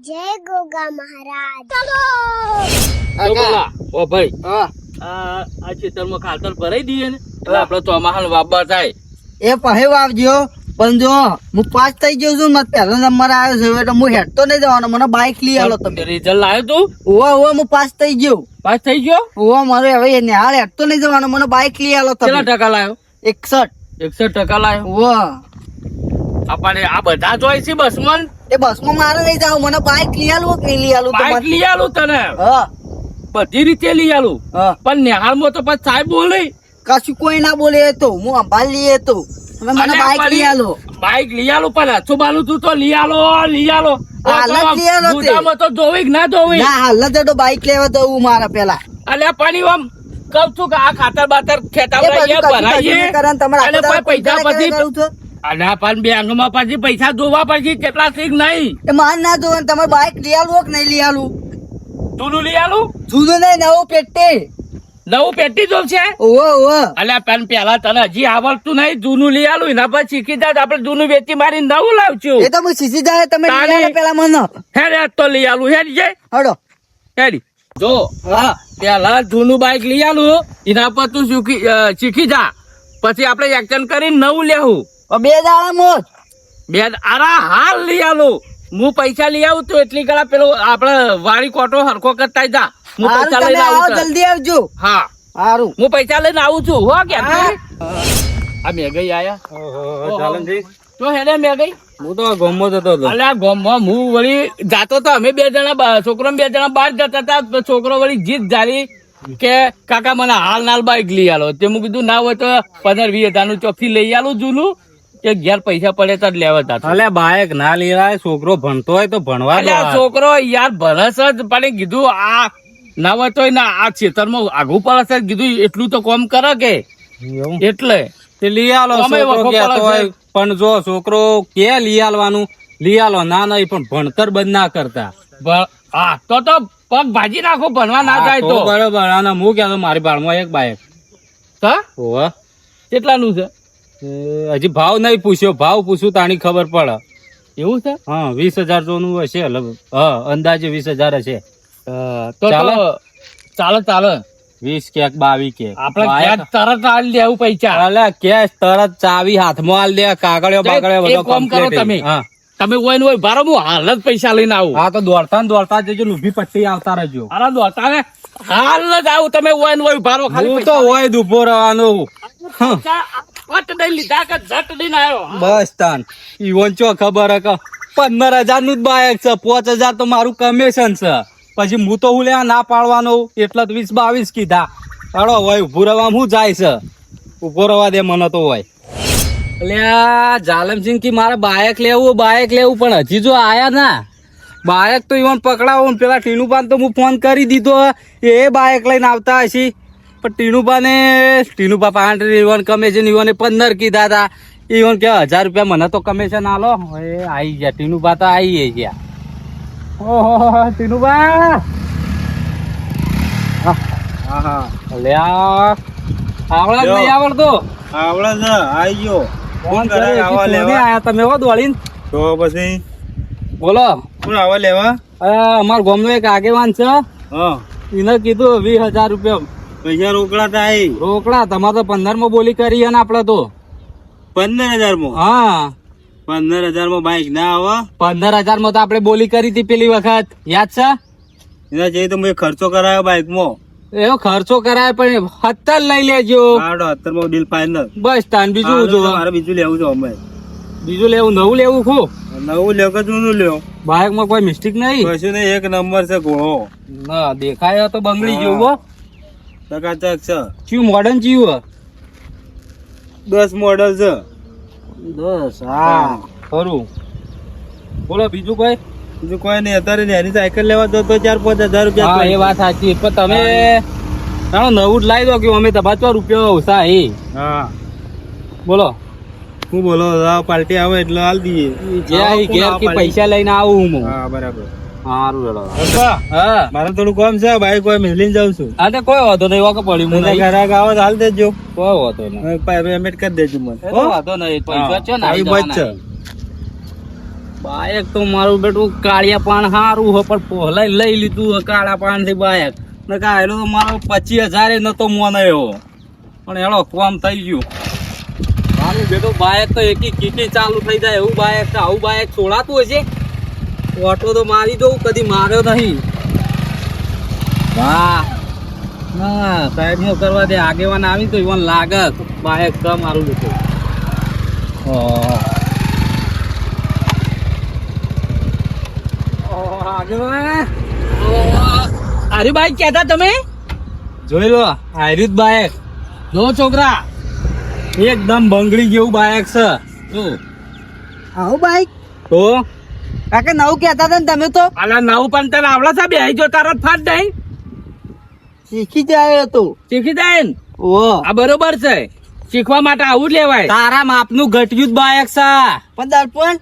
જય ગોગા મહારાજ. તો બોલા ઓ ભાઈ આ ખેતરમાં ખાતર ભરાઈ દઈએ ને એટલે આપડે ચોમાહાનો વાવવા થાય. એ પહે વાવજો પણ જો હું પાસ થઈ ગયો છું ને પહેલો નંબર આવ્યો છે એટલે હું હેડતો નહીં જવાનો. મને બાઇક લઈ આલો તમે. રિઝલ્ટ લાવ્યો તું? ઓવા ઓવા હું પાસ થઈ ગયો. પાસ થઈ ગયો? ઓવા મારે હવે નિહાળ હેડતો નહીં જવાનો. મને બાઇક લઈ આલો કેટલા તમે. ટકા લાવ્યો? 61% લાવ્યો. ઓવા આપણે આ બધા જોઈ છે બસમાં. એ બસમાં મારે નહીં જાવ. મને બાઇક લઈ આલું કે નહીં લઈ આલું બાઈક લઈ આલું તને, હા બધી રીતે લઈ આલું. હા પણ નિહાળમાં તો પછી સાહેબ બોલે કશું કોઈ ના બોલે એ તો હું અંભાલ લઈએ તો તમે મને બાઇક લઈ આલો. બાઈક લઈ આલું પણ અછુબાનું તું તો લઈ આલો. હાલ જ લઈ આલો તે. ગુદામાં તો જોવી કે ના જોવી? ના હાલ જ તો બાઇક લેવા દઉં મારા પેલા. અલ્યા પાણી આમ કઉ છું કે આ ખાતર બાતર એ ખેતાવડાઈએ બધું કશું ભરાઈએ. નહીં કરે ને તમારે અને આખો કોઈ દાડો પૈસા કુંતાળા પછી કરું છો? અલ્યા પણ બેંકમાં પછી પૈસા જોવા પછી કેટલા શીખ નહીં. એ માન ના જોવે ને તમારે બાઇક લઈ આલવું કે નહીં લઈ આલું? તું લઈ આલું? જૂનું નહીં નવું પેટે. નવું પેટી જોશે? ઓવો ઓવો અલ્યા પણ પેલા તને હજી આવડતું નહીં. જૂનું લઈ આલું એના પછી શીખી જાય આપડે જૂનું વેચી મારી નવું લાવશું. એ તો હું સીસી જાય તમે લઈ આલો પેલા મને. હેડ તો લઈ આલું. હેડ જાય હડો હેડી જો. હા પેલા જૂનું બાઈક લઈ આલું એના પર તું શીખી જા. પછી આપડે એક્શન કરીને નવું લેવું. બે દાડા મોજ. બે આરા હાલ લઈ આલું. હું પૈસા લઈ આવું તો એટલી કલા પેલો આપડે વાળી કોટો હરખો કરતા જા. હું હારું પૈસા તમે લઈને આવો આવું છું. જલ્દી આવજો. હા હારું હું પૈસા લઈને આવું છું. હો કે હા. આ મેઘઈ આયા ચાલનજી, તો હેડે મેઘઈ. હું તો ગમો જતો હતો. અલ્યા ગામમાં હું વળી જાતો તો અમે બે જણા છોકરો બે જણા બહાર જતા હતા. તો છોકરો વળી જીત જારી કે કાકા મને હાલ નાલ બાઈક લઈ આલો. તે હું કીધું ના હોય તો 15-20 હજારનું ચોખ્ખી લઈ આલું જૂનું કે ઘેર પૈસા પડે તો જ લેવા તા. અલ્યા બાઈક ના લેવાય. છોકરો ભણતો હોય તો ભણવા દો. અલ્યા છોકરો યાર ભરસ જ પણ કીધું આ ના હોય તો ના આ ખેતરમાં આગું પડે છે કીધું એટલું તો કોમ કરે કે એવું? એટલે તે લઈ આલો. અમે છોકરો વખો કહેતો પડે હોય પણ જો છોકરો કે લઈ આલવાનું લઈ આલો. ના નહીં પણ ભણતર બંધ ના કરતા. હા તો પગ ભાજી નાખો ભણવા ના જાય હા, તો. બરોબર. અને હું કહેતો મારી બાળમાં એક બાઈક. હા હોવે. કેટલાનું છે? હજી ભાવ નહીં પૂછ્યો. ભાવ પૂછું તાણી ખબર પડે. એવું છે? હા 20,000 જોનું હશે. હા અંદાજે 20,000 હશે. તો ચાલે? ચાલે 20 કે 22 કે આપડે બાઈક. ઘેર તરત આલી દેવું પૈસા. અલ્યા કેશ તરત ચાવી હાથમાં આલ દે. કાગળિયો બાગળિયો બધો એક કામ કરો complete. તમે. હા તમે હોય ને હોય બારો હું હાલ જ પૈસા લઈને આવું. હા તો દોડતા ને દોડતા જજો. લુભી પટ્ટી આવતા રહેજો. અરે દોતા ને હાલ જ આવું. તમે હોય ને હોય બારો ખાલી હું તો હોય ઉભો રહેવાનું. પૈસા વટ દઈ લીધા કે ઝટ દઈને આવ્યો. બસ તાન ઈવન ચો ખબર હે કે 15,000 નું જ બાઈક છે. 5,000 તો મારું કમિશન છે. પછી હું તો હું લેવા ના પાડવાનો એટલે 20-22 કીધા. અડો હોય ઉભું રહેવા હું જાય છે. ઉભો રહેવા દે મને તો હોય. એટલે જાલમસિંહ કી મારે બાઈક લેવું પણ હજી જો આયા ના. બાઈક તો ઈવન પકડાવો ને પેલા ટીનુપાન તો હું ફોન કરી દીધો. એ બાઈક લઈને આવતા હશે. પણ ટીનુપા 500 ઈવન કમિશન ઈવન 15 કીધા હતા. ઈવન કે 1000 રૂપિયા મને તો કમિશન આલો. હવે આઈ ગયા ટીનુપા તો આવી ગયા. ઓહો ટીનુપા. હા અલ્યા આવડે જ નહીં આવડતો. આવડે છે આઈ ગયો. ફોન કરે કરે આવા હજી લેવા? કોને આયા તમે હો દોડીને? તો પછી બોલો. કોણ આવા લેવા? અમાર ગામનો એક આગેવાન છે. હા એને કીધું 20,000 રૂપિયા પૈસા રોકડા તા આઈ રોકડા. તમારે તો 15 માં બોલી કરી હે ને આપડે તો. 15,000 માં. હા 15,000 માં બાઈક ના આવે. 15,000 માં તો આપડે બોલી કરી હતી પેલી વખત. યાદ છે? એના જઈ તો મેં ખર્ચો કરાયો બાઈક માં. એવો ખર્ચો કરાય પણ 70 લઈ લેજો. આડો 70 માં ડીલ ફાઇનલ. બસ તાન બીજું જો મારે બીજું લેવું છે અમે. બીજું લેવું નવું લેવું ખુબ. નવું લ્યો કે જૂનું લ્યો? બાઇક માં કોઈ મિસ્ટેક નહીં. કશું નહીં, એક નંબર છે ઘોડો. ના દેખાય તો બંગડી જેવું હો. ચકાચક છે. ચિયું મોડર્ન ચિયું 10 મોડલ છે. 10. હા ખરું. બોલો બીજું કોઈ? બીજું કોઈ નહીં. અત્યારે એની સાયકલ લેવા જતો 4-5 હજાર રૂપિયા. હા એ વાત સાચી. પણ તમે જાણો નવું જ લાવી દો કે અમે તમારા રૂપિયા ઓછા હે. હા બોલો હું બોલો પાર્ટી આવે એટલે હાલ દઈએ. ઘેર કે પૈસા લઈને આવું હું. હા બરાબર. સારું હેડો. હા મારે થોડું કામ છે. બાઈક કોઈ મેલીને જાઉં છું. હા તો કોઈ વાંધો નહીં. વાંકો પડ્યું હું નહીં. ઘરાક આવો તો હાલ દેજો. કોઈ વાંધો નહીં. પેમેન્ટ કરી દેજો મને. એ તો વાંધો નહીં. પૈસા છે ને આવી આવી બચ છે. જવાના. બાયક તો મારું બેટું કાળિયા પાન હારું હો પણ પહેલા લઈ લીધું હે કાળા પાન થી બાયક ને કાયલો તો મારો 25,000 નતો મોને એવો પણ એનો કોમ થઈ ગયું મારું બેટું બાયક તો એકી કીકી ચાલુ થઈ જાય એવું બાયક છે આવું બાયક છોડાતું હશે ઓટો તો મારી દઉં કદી માર્યો નહીં વાહ ના સાહેબ નો કરવા દે આગેવાન આવી તો ઈવન લાગે બાયક ક મારું બેટું અરે ભાઈ કેતા તમે જોઈ લો આર્યુદ બાયક જો છોકરા એકદમ બંગડી જેવું બાયક છે જો આવું બાઈક તો કાકા નવું કહેતા હતા ને તમે તો આલા નવું પણ તને આવડે છે બે જો તારો ફાટ દઈ શીખી જાય હતો શીખી જાય ને ઓ આ બરોબર છે શીખવા માટે આવું જ લેવાય તારા માપનું ઘટ્યું જ બાયક છે પણ દર્પણ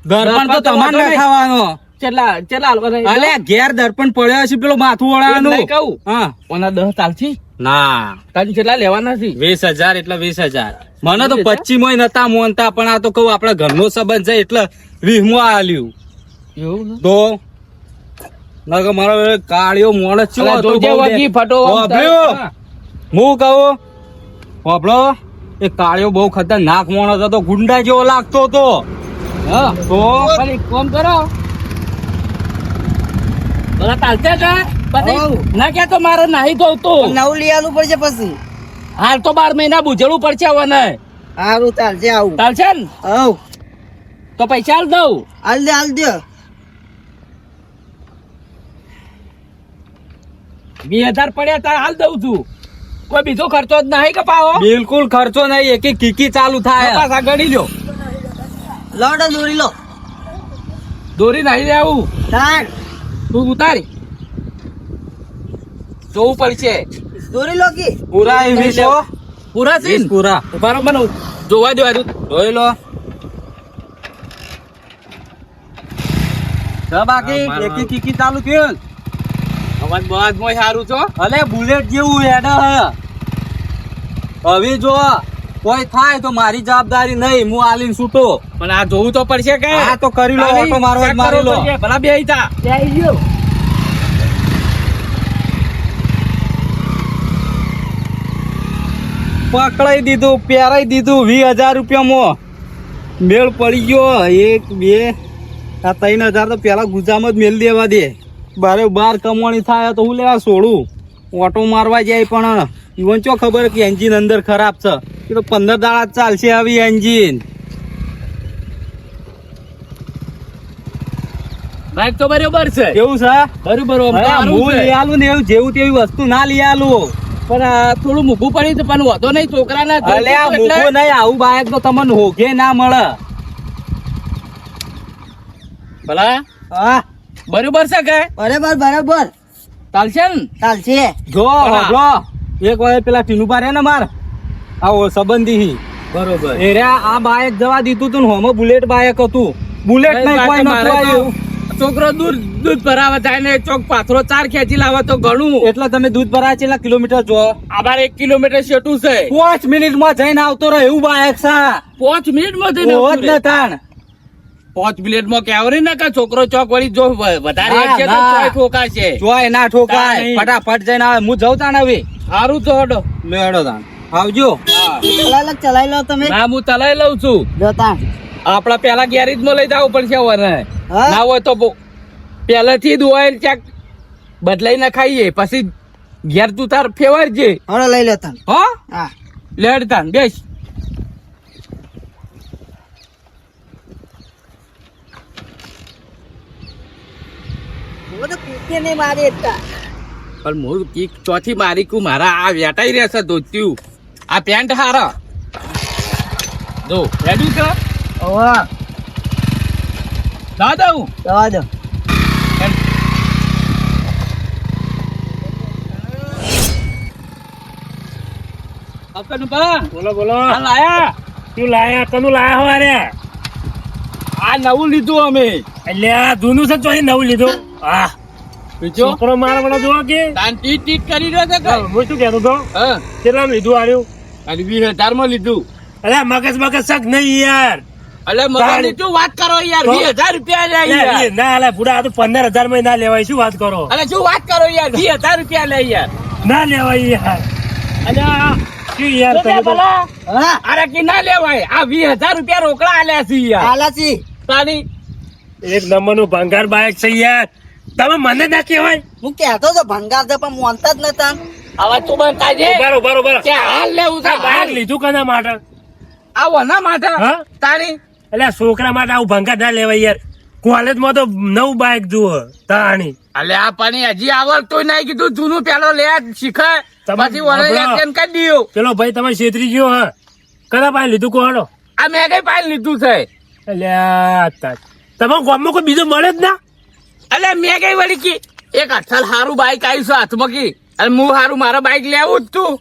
દર્પણ તો તમારે વાંધો નહીં. નખાવાનો ચેટલા ચેટલા હાલવા દઈ? અલે ઘેર દર્પણ પડ્યો છે પેલો માથું ઓળાવાનું નહીં કહું હા ઓના 10 ચાલથી ના તારી કેટલા લેવાના છે 20,000 એટલે 20,000 મને તો 25 નતા મોનતા પણ આ તો કહું આપણા ઘરનો સંબંધ છે એટલે 20 માં આલ્યું એવું ને? તો નકર મારો કાળિયો મોણસ છો અલા, તો જોજે બહુ વગી ફટો આમ હોભળ્યો? હા. હું કહું હોભળો એ કાળિયો બહુ ખતરનાક માણસ હતો ગુંડા જેવો લાગતો હતો હા તો પણ એક કામ કરો ઓલા ચાલતે છે પછી હોવ. ના કે તો મારે નાહી દઉં તો નવું લઈ આવવું પડશે પછી હાલ તો 12 મહિના બુજળવું પડશે હવે ને સારું ચાલશે આવું ચાલશે ને હવ તો પૈસા હાલ દઉં હાલ દે 2000 પડ્યા તાર હાલ દઉં છું કોઈ બીજો ખર્ચો જ નહીં કપાવો બિલકુલ ખર્ચો નહીં એક કીકી ચાલુ થાય પાછા ગણી લો લોડો દોરી લો દોરી નહીં લેવું તાણ તું ઉતારી જોવું પડશે દોરી લો કે પૂરા 20 પૂરા છે ને? પૂરા બરાબર ને? જોવા દો આજુ જોઈ લો બાકી એક કીકી ચાલુ થયું અવાજ બહાર મોય સારું છો અલે બુલેટ જેવું હેડે હે હવે જો કોઈ થાય તો મારી જવાબદારી નહીં હું આલીને છૂટો પણ આ જોવું તો પડશે કે હા તો કરી લો ઓટો મારવા જ મારી લો ભલા બે તા પકડાઈ દીધું પહેરાઈ દીધું 20,000 રૂપિયામાં મેળ પડી ગયો 1 2 આ 3,000 તો પેલા ગુજામાં જ મેલ દેવા દે બાર કમાણી થાય તો હું લેવા છોડું ઓટો મારવા જાય પણ ઈવન ચો ખબર કે એન્જિન અંદર ખરાબ છે એ તો 15 દાડા જ ચાલશે આવી એન્જિન બાઈક તો બરોબર છે કેવું છે બરોબર આમ તો અરે, સારું હું છે. લઈ આલું ને એવું જેવું તેવી વસ્તુ ના લઈ આલું પણ આ થોડું મૂકવું પડ્યું છે પણ વધો નહીં છોકરાના અલે આ મૂકવું નહીં આવું બાયક તો તમને હોગે ના મળે ભલા હા બરોબર છે કે બરાબર ચાલશે ને ચાલશે જો હા. હોભળો એક વાર પેલા ટીનુબા રે ને માર આવો સંબંધી બરોબર એ રે આ બાયક જવા દીધું તું ને હોમાં બુલેટ બાયક હતું બુલેટ નહીં કોઈ નતું આવ્યું છોકરો દૂધ ભરાવા જાય ને ચોક પાથરો 4 ખેંચી લાવે તો ઘણું એટલે તમે દૂધ ભરા કેટલા કિલોમીટર જો અમારે 1 કિલોમીટર શેટું છે 5 મિનિટમાં જઈને આવતો રહે એવું બાયક છે 5 મિનિટમાં થઈને ઓજ આવતું ને રહે. તાણ 5 મિનિટમાં કેવરી ને કે છોકરો ચોક વળી જો વધારે ના, હેડશે તો ના. તોય ઠોકાશે જોય ના ઠોકાય કાંઈ. ફટાફટ જઈને આવે હું જઉં તાણ હવે સારું તો હડો લેડો તાણ આવજો ચલાઈ લો તમે ના હું તલાઈ લઉં છું જો તાણ આપડા પેલા ગેરેજ માં લઈ જવું પડશે વરે હા? ના હોય તો પહેલેથી જ ઓઇલ ચેક બદલાઈ ના ખાઈએ પછી ઘેર તું તાર ફેવરજે હવે લઈ લો તાણ હો હા લેડ તાન બેસ હું તો પીકે નહીં મારી એકતા પણ હું કીક ચોથી મારી કુ મારા આ વેટાઈ રહેશે ધોત્યું આ પેન્ટ હારા જો રેડી કર ઓવા ના દઉં જવા દો બોલો બોલો આ લાયા તું લાયા કનું લાયા હો અરે આ નવું લીધું અમે એટલે આ જૂનું છે તો નવું લીધું હા બીજો છોકરો મારા મને જોવા કે તાન ટીટ ટીટ કરી રહ્યો છે કે હું શું કહેતો હતો હા કેટલામાં લીધું આવ્યું અને 20,000 માં લીધું અરે મગજ શક નહીં યાર એટલે મગજની શું વાત કરો યાર તો? 20,000 રૂપિયા લે લે, યાર એ ના લે બુડા આ તો 15,000 માં ના લેવાય શું વાત કરો અરે શું વાત કરો યાર 20,000 રૂપિયા લે યાર ના લેવાય યાર અને આ શું યાર શું તમે લે તો ભલા? હા અરે કે ના લેવાય આ 20,000 રૂપિયા રોકડા આલ્યા છે યાર આલાસી તારી એક નંબરનું ભંગાર બાઈક છે યાર તમે મને ના કહેવાય હું કહેતો તો ભંગાર છે પણ મોનતા જ નતા હવે તું બંધ થાય છે બરોબર કે હાલ લેવું છે બાઈક ભાઈ લીધું કના માટે આવો ના માટે હા? તારી એટલે આ છોકરા માટે આવું ભંગાર ના લેવાય યાર કોલેજમાં તો નવું બાઈક જુઓ તાણી અલે આ પાણી હજી આવડતું નહીં કીધું જૂનું પેલો લે શીખે તમે પછી વળે બાબરા. એક્શન કરી દીધું ચલો ભાઈ તમે છેતરી ગયો હા કના પાસે લીધું કોહડો આ મેં કઈ પાઈ લીધું છે એટલે તમારા ગામમાં કોઈ બીજો મળે જ ના અલે મેં કઈ વળી કી એક અસલ હારું બાઈક આવ્યું છે હાથમાં કી અને હું હારું મારા બાઈક લેવું જ તું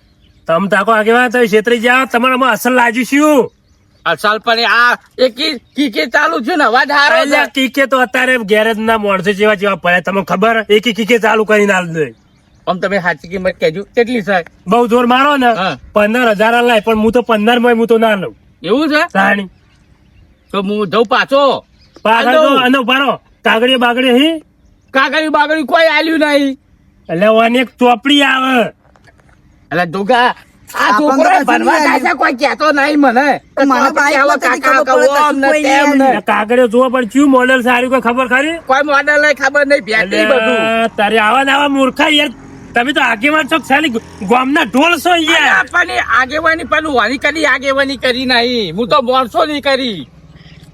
તમે તાકો આગેવાન તમે છેતરી જાઓ તમારામાં અસલ લાજુ શું અસલ પણ આ એક કીકે ચાલુ છે ને અવાજ હારો છે એટલે કીકે તો અત્યારે ગેરેજ ના માણસો જેવા પડે તમને ખબર એક કીકે ચાલુ કરીને આલ દે આમ તમે સાચી કિંમત કહેજો કેટલી છે બહુ જોર મારો ને હા. 15,000 લાય પણ હું તો 15 માં હું તો ના લઉં એવું છે તાણી તો હું જઉં પાછો પાછળ તો અને ઉભારો કાગળીએ બાગળીએ હી કાગળી બાગળી કોઈ આલ્યું નહીં એટલે ઓને એક ચોપડી આવે એટલે દુગા આ આપણને છોકરો કશું ભણવા નહીં જાય છે કોઈ કહેતો નહીં મને તો મને બાઈક આવો બતાવી કાકા ખબર પડે કહો કશું ને કોઈ તેમ નહીં ને. એટલે કાગળીએ જોવો પણ કયું મોડેલ સારું કોઈ ખબર ખરી કોઈ મોડેલ નહીં ખબર નહીં બેટરી બધું એટલે તારે આવા ને આવા મૂર્ખા યાર તમે તો આગેવાન છો ખાલી ગામના ઢોલ છો યાર આપણને આગેવાની પેલું વાની કરી આગેવાની કરી નહીં હું તો મોણસો નહીં કરી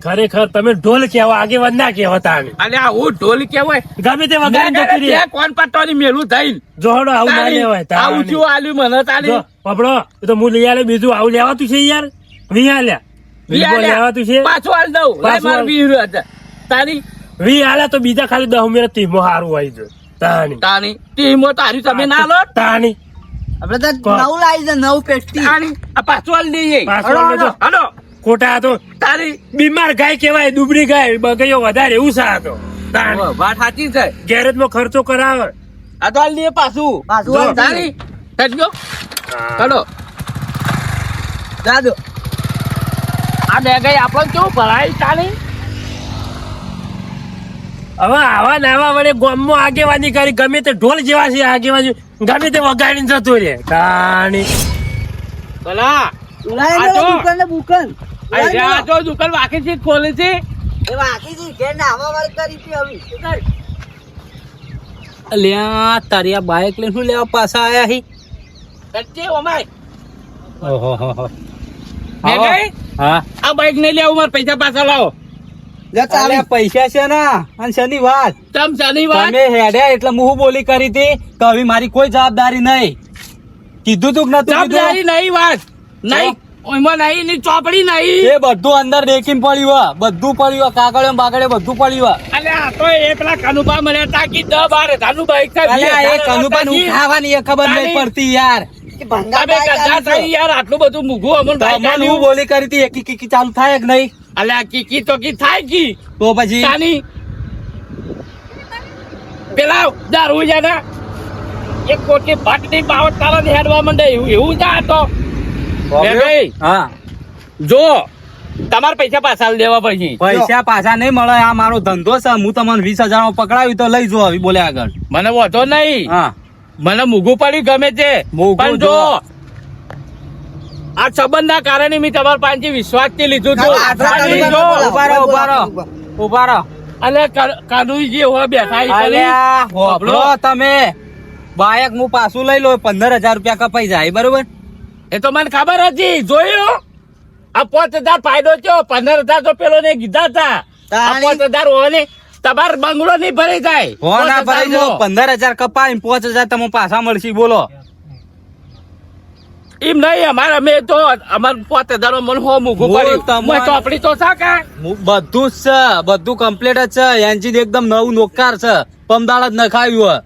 ખરેખર તમે ઢોલ કહેવા આગેવાન ના કહેવા તાણે અને આ હું ઢોલ કેવાય ગમે તે વગાડી જતી રહે કોણ પટ્ટોની મેલું થઈને જોડો આવું ના લેવાય આ તાણે. ઊંચું આલ્યું મને તારી જો પકડો એ તો હું લઈ આલે બીજું આવું લેવાતું છે યાર વી આલ્યા બીજું લેવાતું છે પાછું હાલ દઉં લઈ પાછું માર હાલ. વીર હતા. તારી વી આલ્યા તો બીજા ખાલી 10 મિનિટ તીમો હારું હોય છે તાણી તારી ટીમો તારી તમે ના લો તાણી આપડે તો કોણ? નવું લાવી છે નવું પેસ્ટી તારી આ પાછું હાલ દઈએ પાછું હાલ દેજો. હલો ખોટા તો તારી બીમાર ગાય કેવાય દુબળી ગાય બગૈયો વધારે એવું સા હતો તાણી વાત સાચી છે ગેરેજ માં ખર્ચો કરાવે આ તો હાલ દઈએ પાછું પાછું હાલ દઈએ. તારી સજ્જો હલો દાદો આ બે ગઈ આપણને કેવું ભરાય તારી હવે આવા ને આવા વડે ગામમાં આગેવાની કરી ગમે તે ઢોલ જેવા છે આગેવાની ગમે તે વગાડીને જતો રે તાણી ભલા ઉલાય આ તો. દુકાન ને બુકન અરે આ તો દુકાન વાકી છે ખોલે છે એ વાકી છે ઘેર નાવા વાળી કરી હતી હવે શું કર? અલ્યા તારી આ બાઈક લઈને શું લેવા પાછા આયા હી સચ્ચે ઓમાય ઓહો મેં ગઈ હા આ બાઈક નહીં લેવું મારે પૈસા પાછા લાવો લે ચાલે અલ્યા પૈસા છે ના અને શની વાત તમ ચાની વાત તમે હેડ્યા એટલે હું બોલી કરી હતી કે હવે મારી કોઈ જવાબદારી નહીં કીધું તું કે નતું જવાબદારી કીધું નહીં વાત નહીં ઓમાં નહીં ની ચોપડી નહીં એ બધું અંદર રેકીમ પડ્યું હે. બધું પડ્યું હે. કાગળે બાગળે બધું પડ્યું હે. અલે આ તો એ પેલા કનુભા મળ્યા તાકી 10-12 બાઈક છે અલ્યા એ કનુભાઈ નું ખાવાની એ ખબર નહીં પડતી યાર કે ભંગાર તમે બાઈક ગધા આવી છે. થઈ યાર આટલું બધું મૂઘું અમન બાઈક તમને હું આલ્યું. બોલી કરી હતી એકી કીકી ચાલુ થાય કે નહીં અલે આ કીકી તો કી થાય કી તો પછી તાની પેલા દારૂ જાના એક કોટી ભાટની બાવટ તારા હેડવા માંડે એવું જા તો લે ભાઈ હા જો તમારે પૈસા પાછા દેવા પછી પૈસા પાછા નહીં મળે આ મારો ધંધો છે હું તમને 20,000 માં પકડાવી તો લઈ જો હવે બોલે આગળ મને વધો નહીં હા મને મૂઘું પડ્યું ગમે તે મોંઘું પણ જો. જો આ સંબંધના કારણે મેં તમારા પાસેથી વિશ્વાસથી લીધું હતું. આ આટલા અને કાનુભાઈ જો, બોલાવો. ઉભા રહો ઉભા રહો ઉભા રહો અને કાનુજી હોય બેઠા ઈ કરી. અલ્યા હોભળો તમે બાયક હું પાછું લઈ લો 15,000 રૂપિયા કપાઈ જાય બરોબર એ તો મને ખબર હતી જોયું આ 5,000 ફાયદો થયો 15,000 તો પેલો ને કીધા હતા આ તાણી. 5,000 હોય ને તમારો બંગલો નહીં ભરાઈ જાય હો ના 5,000 ભરાઈ જો માં. 15,000 કપાય 5,000 તમે પાછા મળશે બોલો એમ નહીં અમારે અમે તો અમારે 5,000 મને હો મૂકવું હો, પડ્યું તમારે- મેં ચોપડી તો શાકા બધું જ છે બધું કમ્પ્લીટ જ છે એન્જિન એકદમ નવું નોકાર છે પમદાળ જ નખાવ્યું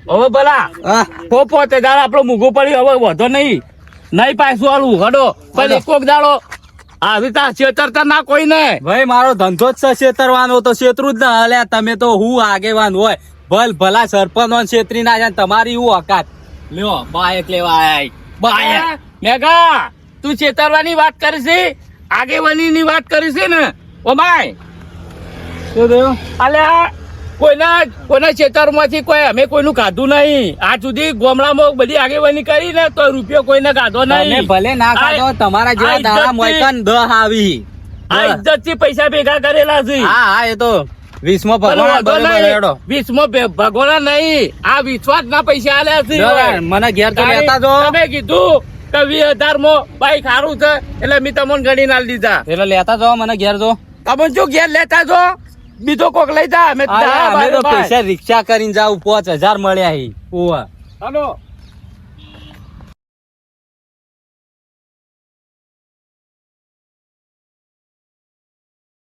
હવે ભલા હા હો 5,000 આપણો મૂકવું પડ્યું હવે વધો નહીં નહીં પાછું આલું હડો પણ એકોક દાડો આવી તા છેતરતા ના કોઈ ને ભાઈ મારો ધંધો જ છે છેતરવાનો તો છેતરું જ ના અલ્યા તમે તો હું આગેવાન હોય ભલા સરપંચ હોય છેતરી ના જાય તમારી હું હકાત લ્યો બાયક લેવા આયા બાયક મેઘા તું છેતરવાની વાત કરીશ આગેવાની ની વાત કરી છે ને ઓ ભાઈ શું થયું? અલ્યા કોઈના ખેતરમાંથી કોઈ અમે કોઈનું ખાધું નહીં આજ સુધી ગામડામાં બધી આગેવાની કરી ને તો રૂપિયો કોઈને ખાધો તમે નહીં. ભલે ના ખાધો, આ- તમારા આ જેવા દાડા ઇજ્જતથી- મોયકન 10 આવી. આ ઇજ્જત થી પૈસા ભેગા કરેલા છે. હા હા, એ તો 20માં પણ ભગવાન વાંધો બરોબર નહીં. હેડો. 20માં ભગવાન નહીં, આ વિશ્વાસ ના પૈસા આલ્યા છે. દર મને ઘેર તો લેતા જો. તમે કીધું કે 20,000 માં બાઈક સારું છે એટલે મેં તમને ગણી ના દીધા. એટલે લેતા જો મને ઘેર જો. તમે જો ઘેર લેતા જો બીજો કોક લઈ જા. અમે અરે, અમે તો પૈસા રિક્ષા કરીને જાવ 5000 મળ્યા હી. ઓવા હાલો